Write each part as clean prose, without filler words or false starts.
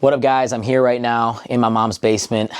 What up, guys? I'm here right now in my mom's basement.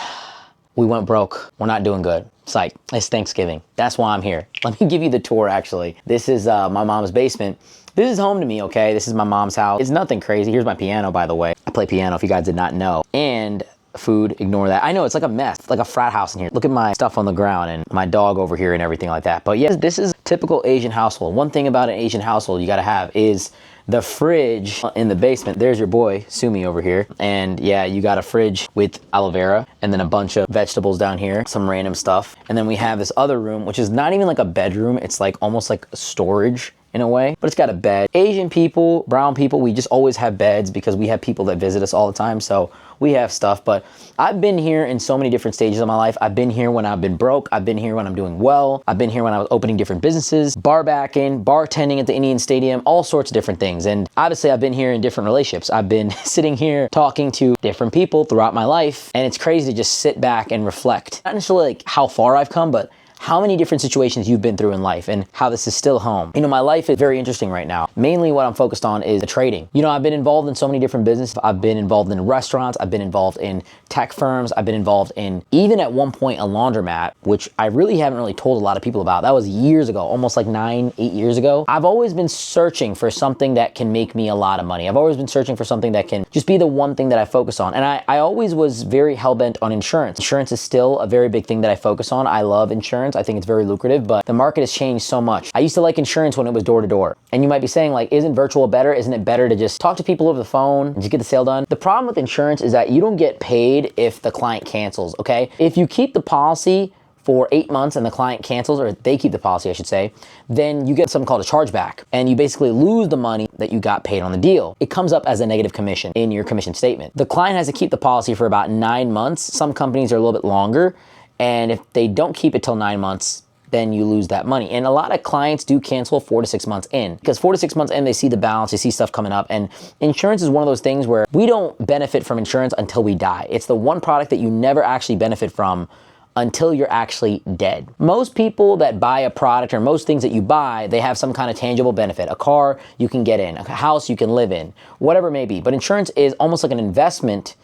We went broke. We're not doing good. Psych. It's Thanksgiving. That's why I'm here. Let me give you the tour, actually. This is my mom's basement. This is home to me, okay? This is my mom's house. It's nothing crazy. Here's my piano, by the way. I play piano, if you guys did not know. And food, ignore that. I know, it's like a mess, like a frat house in here. Look at my stuff on the ground and my dog over here and everything like that. But yes, this is typical Asian household. One thing about an Asian household you gotta have is the fridge in the basement. There's your boy, Sumi, over here. And yeah, you got a fridge with aloe vera and then a bunch of vegetables down here, some random stuff. And then we have this other room, which is not even like a bedroom. It's like almost like storage in a way, but it's got a bed. Asian people, brown people, we just always have beds because we have people that visit us all the time. So we have stuff, but I've been here in so many different stages of my life. I've been here when I've been broke. I've been here when I'm doing well. I've been here when I was opening different businesses, bar backing, bartending at the Indian Stadium, all sorts of different things. And obviously I've been here in different relationships. I've been sitting here talking to different people throughout my life. And it's crazy to just sit back and reflect. Not necessarily like how far I've come, but how many different situations you've been through in life and how this is still home. You know, my life is very interesting right now. Mainly what I'm focused on is the trading. You know, I've been involved in so many different businesses. I've been involved in restaurants. I've been involved in tech firms. I've been involved in, even at one point, a laundromat, which I really haven't really told a lot of people about. That was years ago, almost like 8 years ago. I've always been searching for something that can make me a lot of money. I've always been searching for something that can just be the one thing that I focus on. And I always was very hell-bent on insurance. Insurance is still a very big thing that I focus on. I love insurance. I think it's very lucrative, but the market has changed so much. I used to like insurance when it was door to door. And you might be saying, like, isn't virtual better? Isn't it better to just talk to people over the phone and just get the sale done? The problem with insurance is that you don't get paid if the client cancels, okay? If you keep the policy for 8 months and the client cancels, or they keep the policy, I should say, then you get something called a chargeback, and you basically lose the money that you got paid on the deal. It comes up as a negative commission in your commission statement. The client has to keep the policy for about 9 months. Some companies are a little bit longer, and if they don't keep it till 9 months, then you lose that money. And a lot of clients do cancel 4 to 6 months in, because 4 to 6 months in, they see the balance, they see stuff coming up. And insurance is one of those things where we don't benefit from insurance until we die. It's the one product that you never actually benefit from until you're actually dead. Most people that buy a product, or most things that you buy, they have some kind of tangible benefit. A car you can get in, a house you can live in, whatever it may be. But insurance is almost like an investment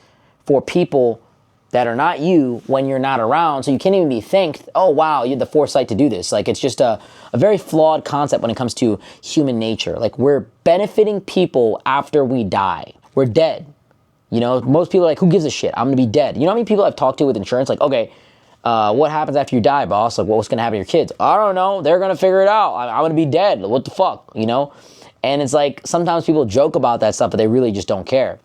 for people that are not you when you're not around, so you can't even be thanked, oh wow, you had the foresight to do this. Like, it's just a very flawed concept when it comes to human nature. Like, we're benefiting people after we die. We're dead. You know, most people are like, who gives a shit? I'm gonna be dead. You know how many people I've talked to with insurance? Like, okay, what happens after you die, boss? Like, what's gonna happen to your kids? I don't know, they're gonna figure it out. I'm gonna be dead, what the fuck, you know? And it's like, sometimes people joke about that stuff, but they really just don't care.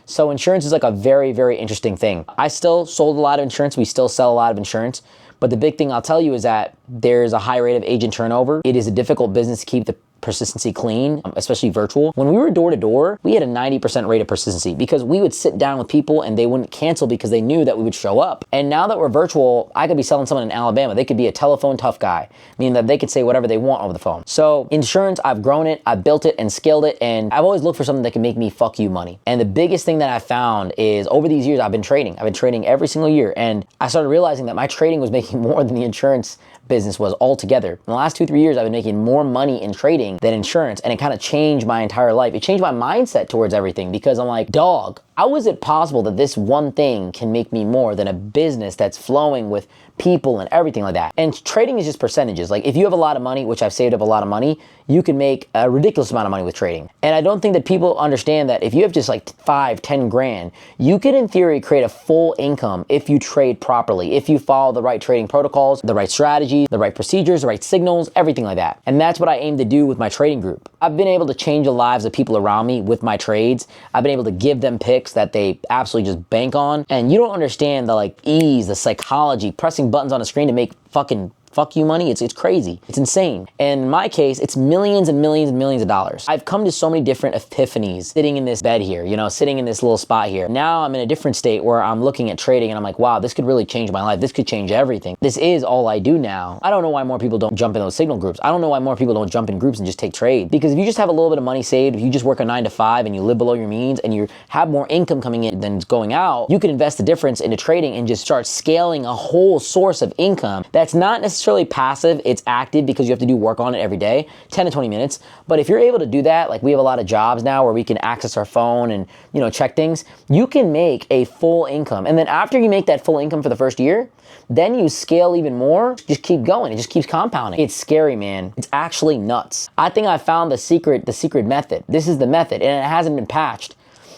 So insurance is like a very, very interesting thing. I still sold a lot of insurance. We still sell a lot of insurance. But the big thing I'll tell you is that there's a high rate of agent turnover. It is a difficult business to keep the persistency clean, especially virtual. When we were door to door, we had a 90% rate of persistency because we would sit down with people and they wouldn't cancel because they knew that we would show up. And now that we're virtual, I could be selling someone in Alabama. They could be a telephone tough guy, meaning that they could say whatever they want over the phone. So insurance, I've grown it, I've built it and scaled it, and I've always looked for something that can make me fuck you money. And the biggest thing that I found is over these years, I've been trading. I've been trading every single year, and I started realizing that my trading was making more than the insurance business was altogether. In the last 2-3 years, I've been making more money in trading than insurance, and it kind of changed my entire life. It changed my mindset towards everything because I'm like, dog, how is it possible that this one thing can make me more than a business that's flowing with people and everything like that? And trading is just percentages. Like, if you have a lot of money, which I've saved up a lot of money, you can make a ridiculous amount of money with trading. And I don't think that people understand that if you have just like 5-10 grand, you could in theory create a full income if you trade properly, if you follow the right trading protocols, the right strategy, the right procedures, the right signals, everything like that. And that's what I aim to do with my trading group. I've been able to change the lives of people around me with my trades. I've been able to give them picks that they absolutely just bank on. And you don't understand the like ease, the psychology, pressing buttons on a screen to make fucking fuck you money. It's crazy. It's insane. And in my case, it's millions and millions and millions of dollars. I've come to so many different epiphanies sitting in this bed here, you know, sitting in this little spot here. Now I'm in a different state where I'm looking at trading and I'm like, wow, this could really change my life. This could change everything. This is all I do now. I don't know why more people don't jump in those signal groups. I don't know why more people don't jump in groups and just take trades. Because if you just have a little bit of money saved, if you just work a 9 to 5 and you live below your means and you have more income coming in than going out, you can invest the difference into trading and just start scaling a whole source of income that's not necessarily necessarily passive, it's active because you have to do work on it every day, 10 to 20 minutes. But if you're able to do that, like we have a lot of jobs now where we can access our phone and, you know, check things, you can make a full income. And then after you make that full income for the first year, then you scale even more, just keep going. It just keeps compounding. It's scary, man. It's actually nuts. I think I found the secret method. This is the method, and it hasn't been patched.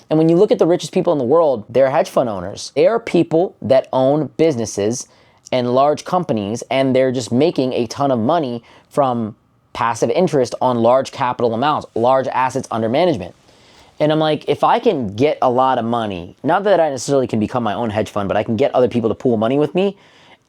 And when you look at the richest people in the world, they're hedge fund owners. They are people that own businesses and large companies, and they're just making a ton of money from passive interest on large capital amounts, large assets under management. And I'm like, if I can get a lot of money, not that I necessarily can become my own hedge fund, but I can get other people to pool money with me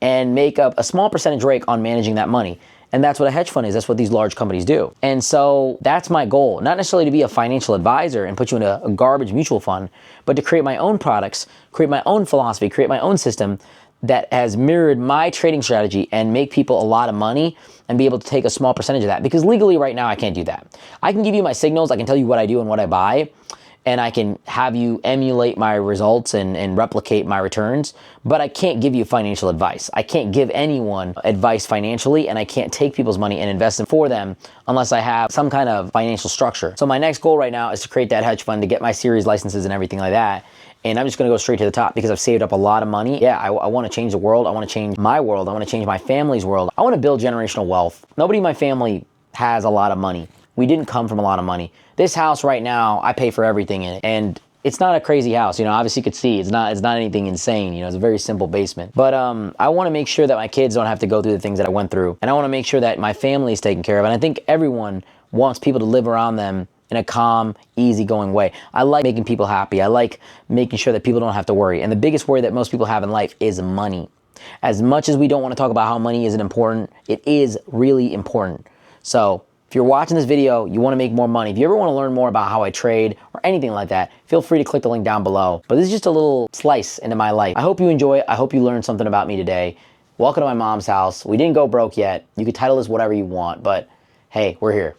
and make up a small percentage rate on managing that money. And that's what a hedge fund is. That's what these large companies do. And so that's my goal, not necessarily to be a financial advisor and put you in a garbage mutual fund, but to create my own products, create my own philosophy, create my own system that has mirrored my trading strategy and make people a lot of money and be able to take a small percentage of that. Because legally right now, I can't do that. I can give you my signals, I can tell you what I do and what I buy, and I can have you emulate my results and replicate my returns, but I can't give you financial advice. I can't give anyone advice financially, and I can't take people's money and invest it for them unless I have some kind of financial structure. So my next goal right now is to create that hedge fund, to get my series licenses and everything like that. And I'm just gonna go straight to the top because I've saved up a lot of money. Yeah, I wanna change the world. I wanna change my world. I wanna change my family's world. I wanna build generational wealth. Nobody in my family has a lot of money. We didn't come from a lot of money. This house right now, I pay for everything in it. And it's not a crazy house, you know, obviously you could see it's not anything insane, you know, it's a very simple basement. But I wanna make sure that my kids don't have to go through the things that I went through. And I wanna make sure that my family is taken care of. And I think everyone wants people to live around them in a calm, easygoing way. I like making people happy. I like making sure that people don't have to worry. And the biggest worry that most people have in life is money. As much as we don't want to talk about how money isn't important, it is really important. So if you're watching this video, you want to make more money, if you ever want to learn more about how I trade or anything like that, feel free to click the link down below. But this is just a little slice into my life. I hope you enjoy it. I hope you learned something about me today. Welcome to my mom's house. We didn't go broke yet. You could title this whatever you want, but hey, we're here.